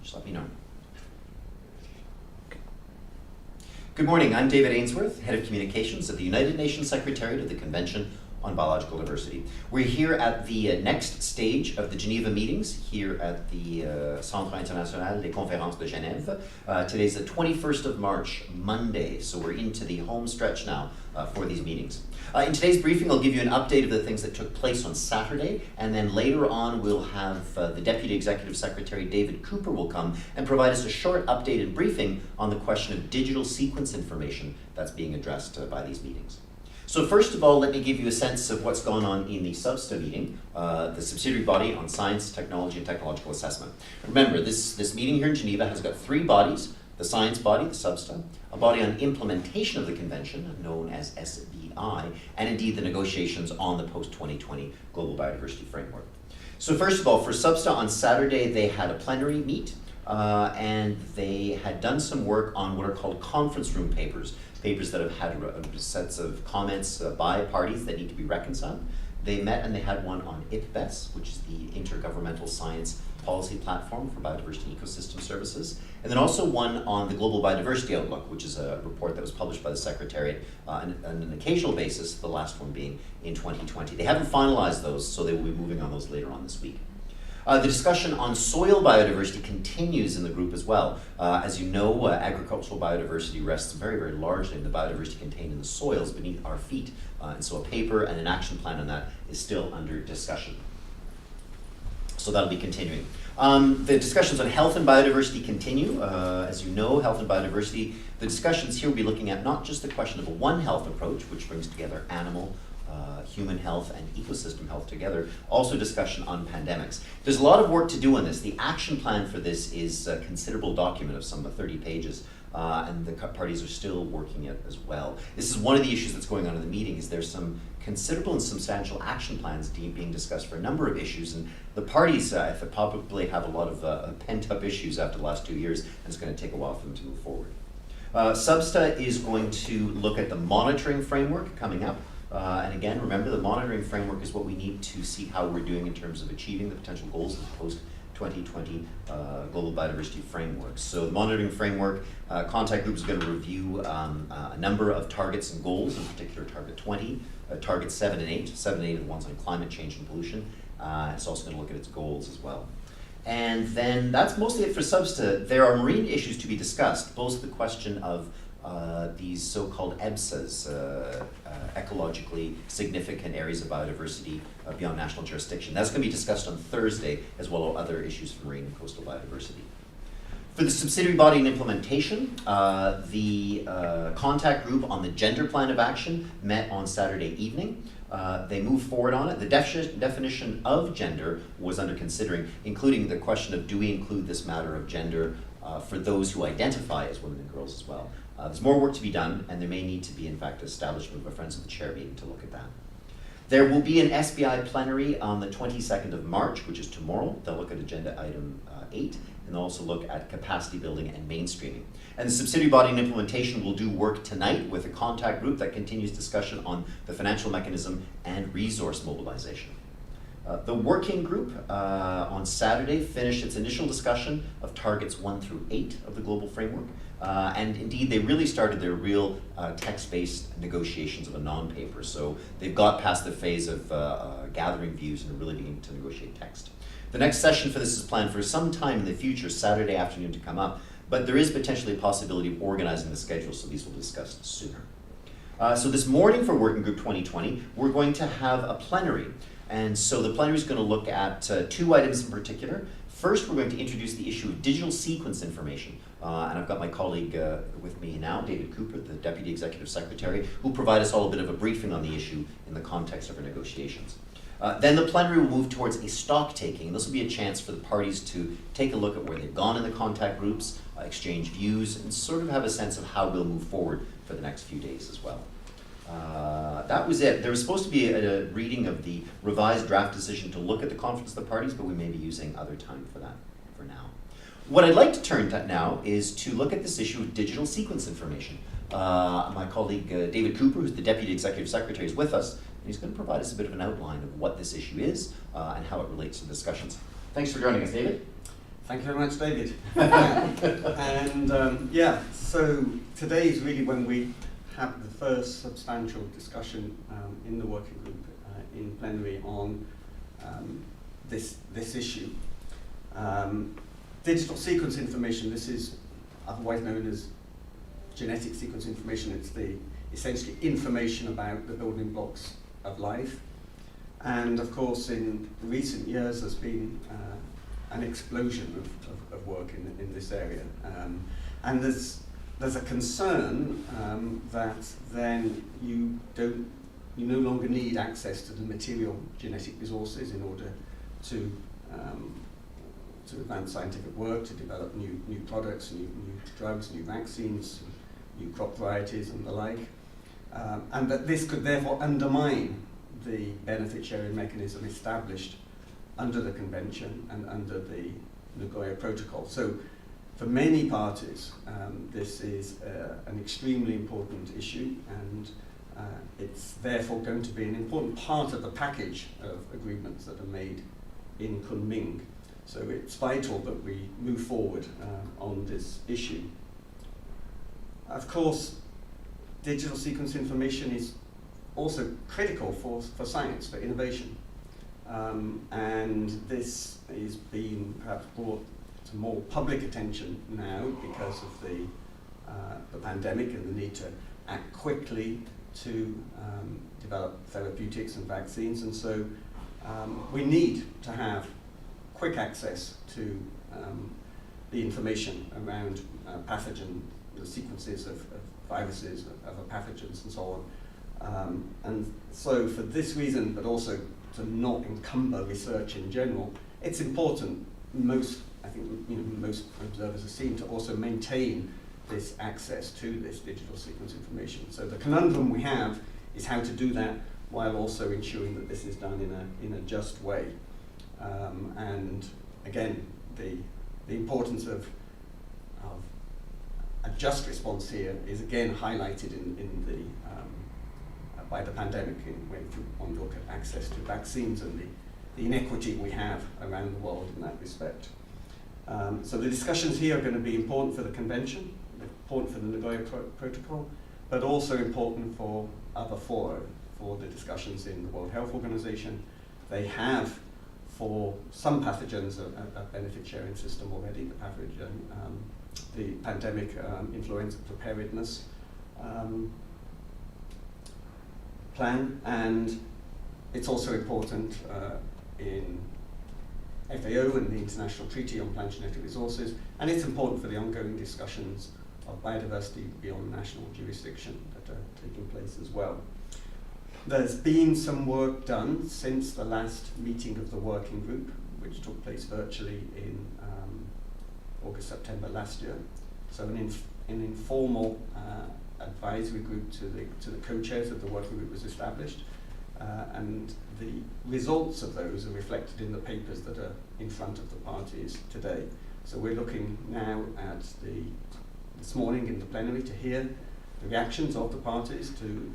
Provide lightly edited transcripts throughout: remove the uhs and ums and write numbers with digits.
just let me know. Okay. Good morning, I'm David Ainsworth, Head of Communications at the United Nations Secretariat of the Convention on Biological Diversity. We're here at the next stage of the Geneva Meetings here at the Centre International des Conférences de Genève. Today's the 21st of March, Monday, so we're into the home stretch now for these meetings. In today's briefing, I'll give you an update of the things that took place on Saturday, and then later on we'll have the Deputy Executive Secretary, David Cooper, will come and provide us a short update and briefing on the question of digital sequence information that's being addressed by these meetings. So first of all, let me give you a sense of what's going on in the SBSTA meeting, the subsidiary body on science, technology, and technological assessment. Remember, this meeting here in Geneva has got three bodies: the science body, the SBSTA, a body on implementation of the convention, known as SBI, and indeed the negotiations on the post-2020 Global Biodiversity Framework. So first of all, for SBSTA on Saturday, they had a plenary meet, and they had done some work on what are called conference room papers that have had sets of comments by parties that need to be reconciled. They met and they had one on IPBES, which is the Intergovernmental Science Policy Platform for Biodiversity and Ecosystem Services, and then also one on the Global Biodiversity Outlook, which is a report that was published by the Secretariat on an occasional basis, the last one being in 2020. They haven't finalized those, so they will be moving on those later on this week. The discussion on soil biodiversity continues in the group as well. As you know, agricultural biodiversity rests very, very largely in the biodiversity contained in the soils beneath our feet. And so a paper and an action plan on that is still under discussion. So that'll be continuing. The discussions on health and biodiversity continue. As you know, health and biodiversity, the discussions here will be looking at not just the question of a One Health approach, which brings together animal, human health and ecosystem health together, also discussion on pandemics. There's a lot of work to do on this. The action plan for this is a considerable document of some 30 pages, and the parties are still working it as well. This is one of the issues that's going on in the meeting, is there's some considerable and substantial action plans being discussed for a number of issues, and the parties probably have a lot of pent-up issues after the last 2 years, and it's going to take a while for them to move forward. SBSTA is going to look at the monitoring framework coming up. And again, remember, the monitoring framework is what we need to see how we're doing in terms of achieving the potential goals of the post-2020 Global Biodiversity Framework. So the monitoring framework, contact group is going to review a number of targets and goals, in particular Target 20, Targets 7 and 8. 7 and 8 are the ones on climate change and pollution. It's also going to look at its goals as well. And then that's mostly it for SBSTA. There are marine issues to be discussed, both the question of these so-called EBSAs, ecologically significant areas of biodiversity beyond national jurisdiction. That's going to be discussed on Thursday, as well as other issues for marine and coastal biodiversity. For the subsidiary body and implementation, the contact group on the gender plan of action met on Saturday evening. They moved forward on it. The definition of gender was under considering, including the question of, do we include this matter of gender for those who identify as women and girls as well. There's more work to be done, and there may need to be, in fact, establishment of a Friends of the Chair meeting to look at that. There will be an SBI plenary on the 22nd of March, which is tomorrow. They'll look at agenda item 8, and they'll also look at capacity building and mainstreaming. And the subsidiary body and implementation will do work tonight with a contact group that continues discussion on the financial mechanism and resource mobilization. The working group on Saturday finished its initial discussion of targets 1 through 8 of the global framework. And indeed, they really started their real text-based negotiations of a non-paper. So they've got past the phase of gathering views and are really beginning to negotiate text. The next session for this is planned for some time in the future, Saturday afternoon to come up, but there is potentially a possibility of organizing the schedule, so these will be discussed sooner. So this morning for Working Group 2020, we're going to have a plenary. And so the plenary is going to look at 2 items in particular. First, we're going to introduce the issue of digital sequence information. And I've got my colleague with me now, David Cooper, the Deputy Executive Secretary, who will provide us all a bit of a briefing on the issue in the context of our negotiations. Then the plenary will move towards a stock taking. This will be a chance for the parties to take a look at where they've gone in the contact groups, exchange views, and sort of have a sense of how we'll move forward for the next few days as well. That was it. There was supposed to be a reading of the revised draft decision to look at the Conference of the Parties, but we may be using other time for that for now. What I'd like to turn to now is to look at this issue of digital sequence information. My colleague David Cooper, who's the Deputy Executive Secretary, is with us, and he's going to provide us a bit of an outline of what this issue is and how it relates to discussions. Thanks for joining us, David. Thank you very much, David. So today is really when we have the first substantial discussion in the working group in plenary on this issue. Digital sequence information, this is otherwise known as genetic sequence information. It's the essentially information about the building blocks of life. And of course, in recent years, there's been an explosion of work in this area. And there's a concern that then you no longer need access to the material genetic resources in order to advance scientific work, to develop new products, new drugs, new vaccines, new crop varieties and the like. And that this could therefore undermine the benefit sharing mechanism established under the convention and under the Nagoya Protocol. So for many parties, this is an extremely important issue, and it's therefore going to be an important part of the package of agreements that are made in Kunming. So it's vital that we move forward on this issue. Of course, digital sequence information is also critical for science, for innovation. And this is being perhaps brought to more public attention now because of the pandemic and the need to act quickly to develop therapeutics and vaccines. And so we need to have quick access to the information around pathogen, the sequences of viruses, of other pathogens and so on. And so for this reason, but also to not encumber research in general, it's important, most observers are seen to also maintain this access to this digital sequence information. So the conundrum we have is how to do that while also ensuring that this is done in a just way. And again, the importance of a just response here is again highlighted by the pandemic when one look at access to vaccines and the inequity we have around the world in that respect. So the discussions here are going to be important for the convention, important for the Nagoya Protocol, but also important for other fora, for the discussions in the World Health Organization. They have, for some pathogens, a benefit sharing system already, the pathogen, the pandemic influenza preparedness plan, and it's also important in FAO and the International Treaty on Plant Genetic Resources, and it's important for the ongoing discussions of biodiversity beyond national jurisdiction that are taking place as well. There's been some work done since the last meeting of the working group, which took place virtually in August, September last year. So an informal advisory group to the co-chairs of the working group was established, and the results of those are reflected in the papers that are in front of the parties today. So we're looking now at this morning in the plenary to hear the reactions of the parties to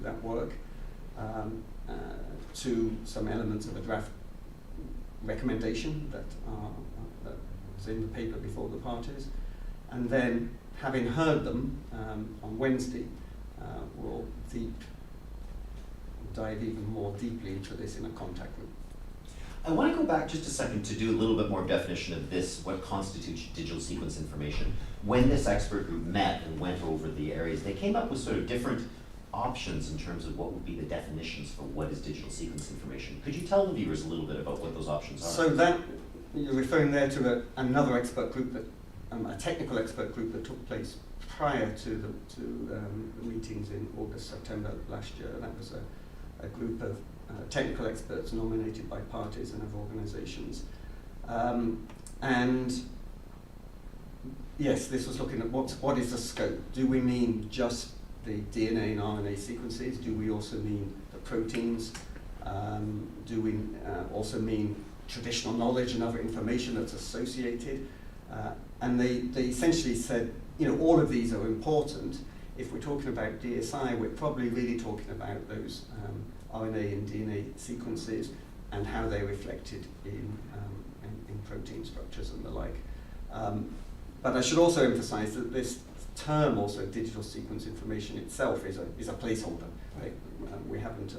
that work, to some elements of a draft recommendation that was in the paper before the parties, and then having heard them on Wednesday, we'll dive even more deeply into this in a contact group. I want to go back just a second to do a little bit more definition of this, what constitutes digital sequence information. When this expert group met and went over the areas, they came up with sort of different options in terms of what would be the definitions for what is digital sequence information. Could you tell the viewers a little bit about what those options are? So that, you're referring there to another expert group, that a technical expert group that took place prior to the meetings in August, September last year. That was a group of technical experts nominated by parties and of organizations. And yes, this was looking at what is the scope. Do we mean just the DNA and RNA sequences? Do we also mean the proteins? Do we also mean traditional knowledge and other information that's associated? And they essentially said, all of these are important. If we're talking about DSI, we're probably really talking about those RNA and DNA sequences and how they're reflected in proteins. voting structures and the like. But I should also emphasize that this term, also digital sequence information itself, is a placeholder. Right? We haven't,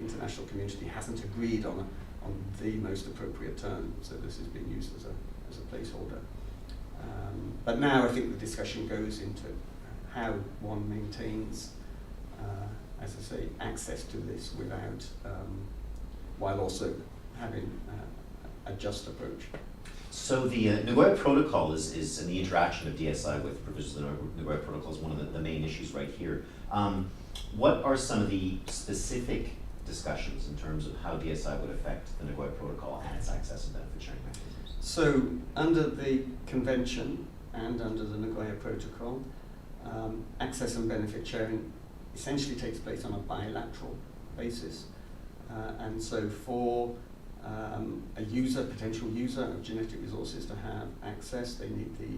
international community hasn't agreed on the most appropriate term, so this is being used as a placeholder. But now I think the discussion goes into how one maintains, as I say, access to this without, while also having a just approach. So the Nagoya Protocol is in the interaction of DSI with provisions of the Nagoya Protocol is one of the main issues right here. What are some of the specific discussions in terms of how DSI would affect the Nagoya Protocol and its access and benefit sharing mechanisms? So under the convention and under the Nagoya Protocol, access and benefit sharing essentially takes place on a bilateral basis. And so for a potential user of genetic resources to have access, they need the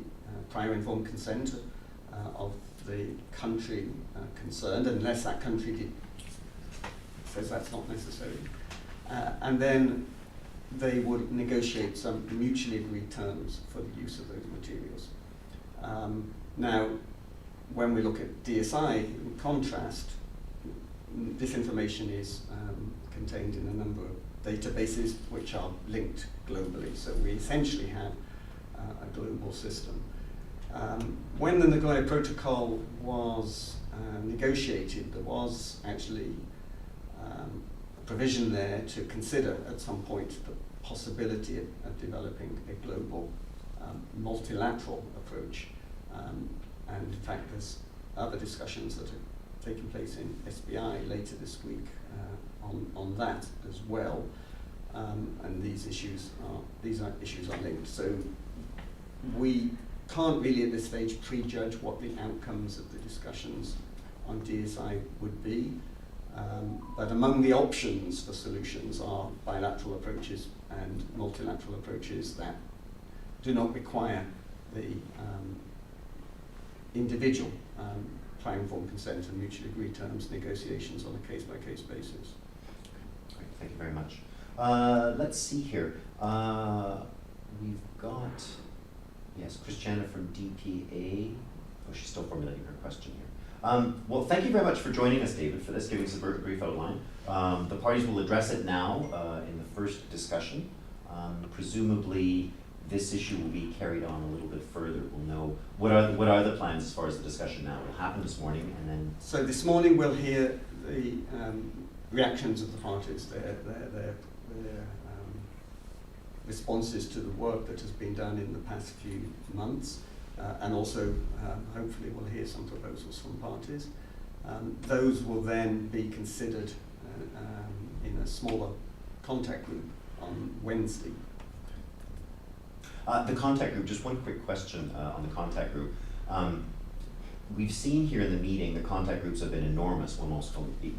prior informed consent of the country concerned, unless that country says that's not necessary. And then they would negotiate some mutually agreed terms for the use of those materials. Now, when we look at DSI, in contrast, this information is contained in a number of databases which are linked globally. So we essentially have a global system. When the Nagoya Protocol was negotiated, there was actually a provision there to consider at some point the possibility of developing a global multilateral approach. And in fact, there's other discussions that are taking place in SBI later this week on that as well. And these issues are linked. So we can't really at this stage prejudge what the outcomes of the discussions on DSI would be. But among the options for solutions are bilateral approaches and multilateral approaches that do not require the individual prior informed consent and mutually agreed terms negotiations on a case-by-case basis. Great, thank you very much. Let's see here. We've got, yes, Christiana from DPA. Oh, she's still formulating her question here. Well, thank you very much for joining us, David, for this, giving us a very brief outline. The parties will address it now in the first discussion. Presumably, this issue will be carried on a little bit further. We'll know what are the plans as far as the discussion now. It will happen this morning, and then. So this morning we'll hear the reactions of the parties, their responses to the work that has been done in the past few months, and also hopefully we'll hear some proposals from parties. Those will then be considered in a smaller contact group on Wednesday. The contact group, just one quick question on the contact group. We've seen here in the meeting the contact groups have been enormous, almost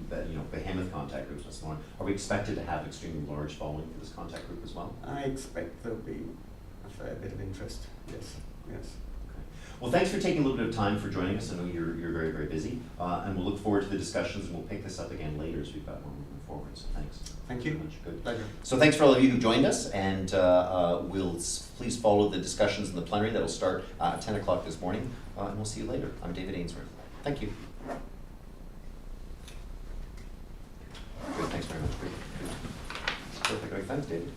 behemoth contact groups and so on. Are we expected to have extremely large following for this contact group as well? I expect there'll be a fair bit of interest, yes. Okay. Well, thanks for taking a little bit of time for joining us. I know you're very, very busy, and we'll look forward to the discussions, and we'll pick this up again later as we've got more moving forward, so thanks. Thank you. Very much. Good. Pleasure. So thanks for all of you who joined us, and please follow the discussions in the plenary that'll start at 10 o'clock this morning, and we'll see you later. I'm David Ainsworth. Thank you. Good, thanks very much. Perfect. Thanks, David.